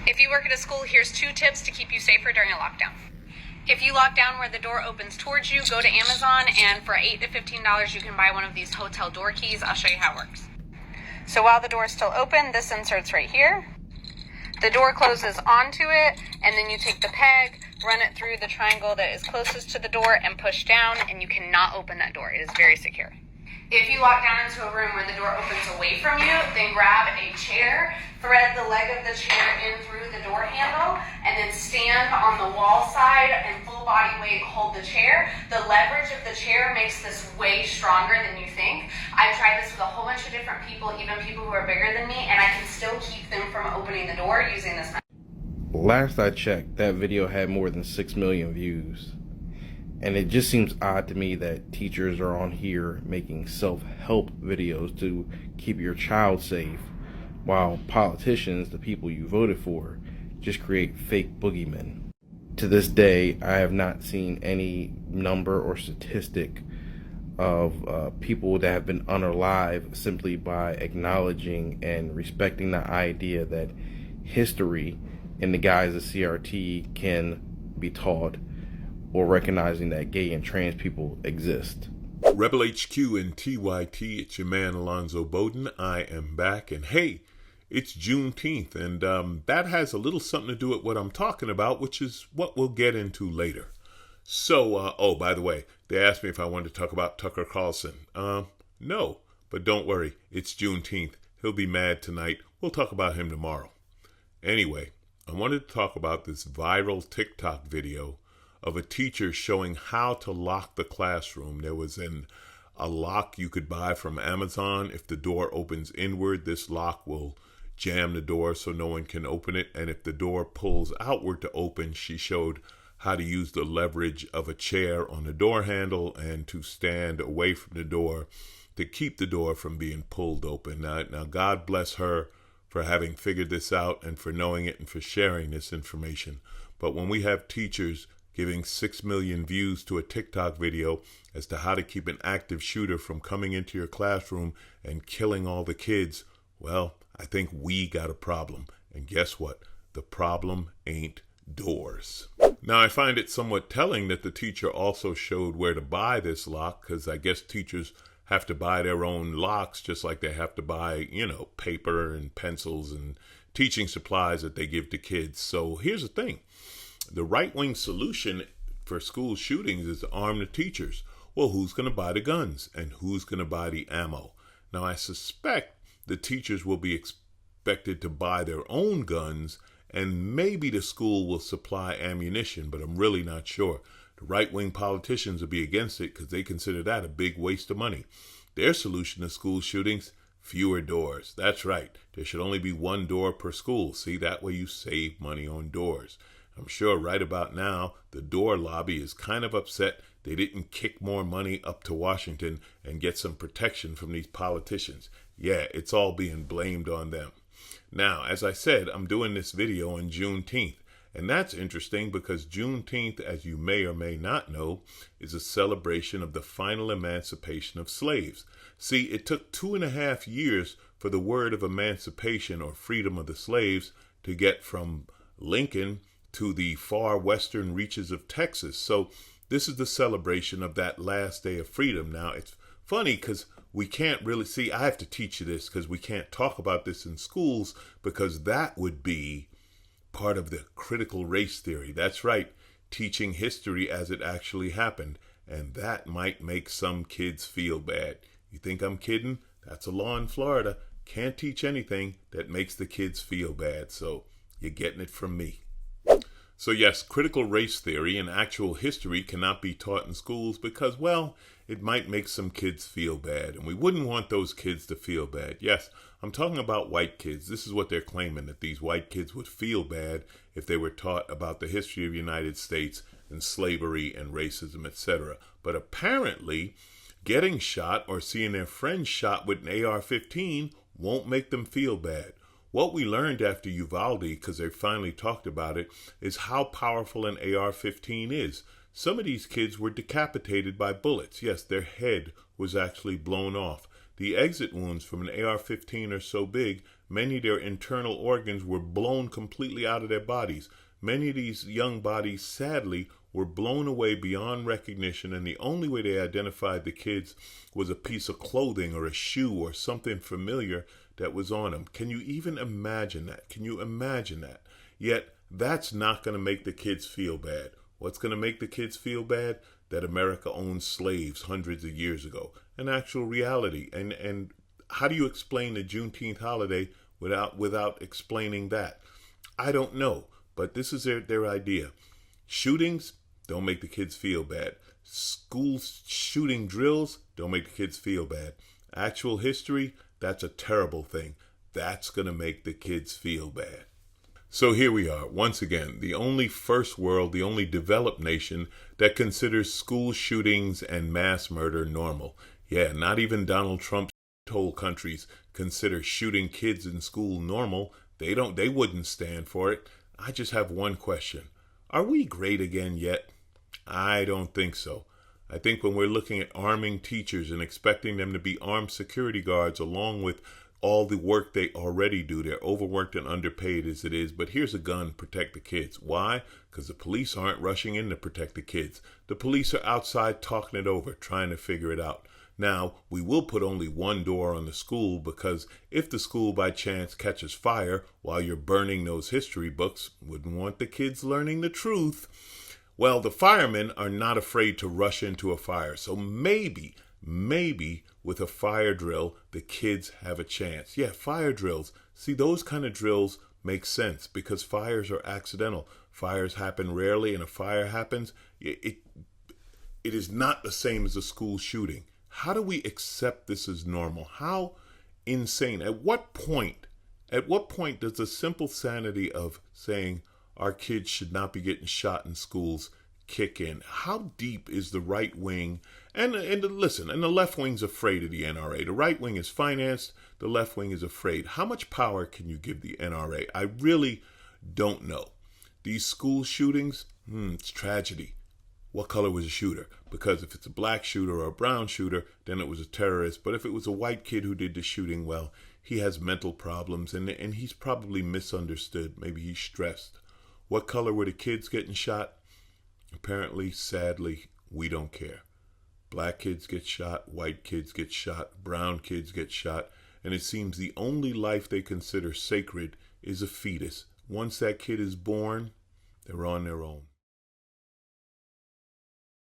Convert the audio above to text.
If you work at a school, here's 2 tips to keep you safer during a lockdown. If you lock down where the door opens towards you, go to Amazon, and for $8 to $15 you can buy one of these hotel door keys. I'll show you how it works. So while the door is still open, this inserts right here. The door closes onto it, and then you take the peg, run it through the triangle that is closest to the door, and push down, and you cannot open that door. It is very secure. If you lock down into a room where the door opens away from you, then grab a chair, thread the leg of the chair in through the door handle, and then stand on the wall side and full body weight hold the chair. The leverage of the chair makes this way stronger than you think. I've tried this with a whole bunch of different people, even people who are bigger than me, and I can still keep them from opening the door using this method. Last I checked, that video had more than 6 million views. And it just seems odd to me that teachers are on here making self-help videos to keep your child safe, while politicians, the people you voted for, just create fake boogeymen. To this day, I have not seen any number or statistic of people that have been unalive simply by acknowledging and respecting the idea that history in the guise of CRT can be taught, or recognizing that gay and trans people exist. Rebel HQ and TYT, it's your man Alonzo Bodden. I am back, and hey, it's Juneteenth, and that has a little something to do with what I'm talking about, which is what we'll get into later. So, oh, by the way, they asked me if I wanted to talk about Tucker Carlson. No, but don't worry, it's Juneteenth. He'll be mad tonight. We'll talk about him tomorrow. Anyway, I wanted to talk about this viral TikTok video of a teacher showing how to lock the classroom. There was a lock you could buy from Amazon. If the door opens inward, this lock will jam the door so no one can open it. And if the door pulls outward to open, she showed how to use the leverage of a chair on the door handle and to stand away from the door to keep the door from being pulled open. Now God bless her for having figured this out and for knowing it and for sharing this information. But when we have teachers giving 6 million views to a TikTok video as to how to keep an active shooter from coming into your classroom and killing all the kids, well, I think we got a problem. And guess what? The problem ain't doors. Now, I find it somewhat telling that the teacher also showed where to buy this lock, because I guess teachers have to buy their own locks just like they have to buy, paper and pencils and teaching supplies that they give to kids. So here's the thing. The right-wing solution for school shootings is to arm the teachers. Well, who's going to buy the guns and who's going to buy the ammo? Now, I suspect the teachers will be expected to buy their own guns, and maybe the school will supply ammunition, but I'm really not sure. The right-wing politicians will be against it because they consider that a big waste of money. Their solution to school shootings, fewer doors. That's right. There should only be 1 door per school. See, that way you save money on doors. I'm sure right about now, the door lobby is kind of upset they didn't kick more money up to Washington and get some protection from these politicians. Yeah, it's all being blamed on them. Now, as I said, I'm doing this video on Juneteenth. And that's interesting because Juneteenth, as you may or may not know, is a celebration of the final emancipation of slaves. See, it took 2.5 years for the word of emancipation or freedom of the slaves to get from Lincoln to the far western reaches of Texas. So this is the celebration of that last day of freedom. Now, it's funny because we can't really see, I have to teach you this because we can't talk about this in schools because that would be part of the critical race theory. That's right, teaching history as it actually happened. And that might make some kids feel bad. You think I'm kidding? That's a law in Florida. Can't teach anything that makes the kids feel bad. So you're getting it from me. So yes, critical race theory and actual history cannot be taught in schools because, well, it might make some kids feel bad. And we wouldn't want those kids to feel bad. Yes, I'm talking about white kids. This is what they're claiming, that these white kids would feel bad if they were taught about the history of the United States and slavery and racism, etc. But apparently, getting shot or seeing their friends shot with an AR-15 won't make them feel bad. What we learned after Uvalde, because they finally talked about it, is how powerful an AR-15 is. Some of these kids were decapitated by bullets. Yes, their head was actually blown off. The exit wounds from an AR-15 are so big, many of their internal organs were blown completely out of their bodies. Many of these young bodies, sadly, were blown away beyond recognition, and the only way they identified the kids was a piece of clothing or a shoe or something familiar that was on them. Can you even imagine that? Can you imagine that? Yet, that's not going to make the kids feel bad. What's going to make the kids feel bad? That America owned slaves hundreds of years ago. An actual reality. And how do you explain the Juneteenth holiday without explaining that? I don't know, but this is their idea. Shootings don't make the kids feel bad. School shooting drills don't make the kids feel bad. Actual history, that's a terrible thing. That's going to make the kids feel bad. So here we are, once again, the only first world, the only developed nation that considers school shootings and mass murder normal. Yeah, not even Donald Trump's whole countries consider shooting kids in school normal. They wouldn't stand for it. I just have one question. Are we great again yet? I don't think so. I think when we're looking at arming teachers and expecting them to be armed security guards along with all the work they already do, they're overworked and underpaid as it is, but here's a gun, protect the kids. Why? Because the police aren't rushing in to protect the kids. The police are outside talking it over, trying to figure it out. Now, we will put only one door on the school because if the school by chance catches fire while you're burning those history books, wouldn't want the kids learning the truth. Well, the firemen are not afraid to rush into a fire. So maybe with a fire drill, the kids have a chance. Yeah, fire drills. See, those kind of drills make sense because fires are accidental. Fires happen rarely, and a fire happens. It is not the same as a school shooting. How do we accept this as normal? How insane? At what point does the simple sanity of saying our kids should not be getting shot in schools kick in? How deep is the right wing? And listen, and the left wing's afraid of the NRA. The right wing is financed. The left wing is afraid. How much power can you give the NRA? I really don't know. These school shootings, it's tragedy. What color was the shooter? Because if it's a black shooter or a brown shooter, then it was a terrorist. But if it was a white kid who did the shooting, well, he has mental problems and he's probably misunderstood. Maybe he's stressed. What color were the kids getting shot? Apparently, sadly, we don't care. Black kids get shot, white kids get shot, brown kids get shot, and it seems the only life they consider sacred is a fetus. Once that kid is born, they're on their own.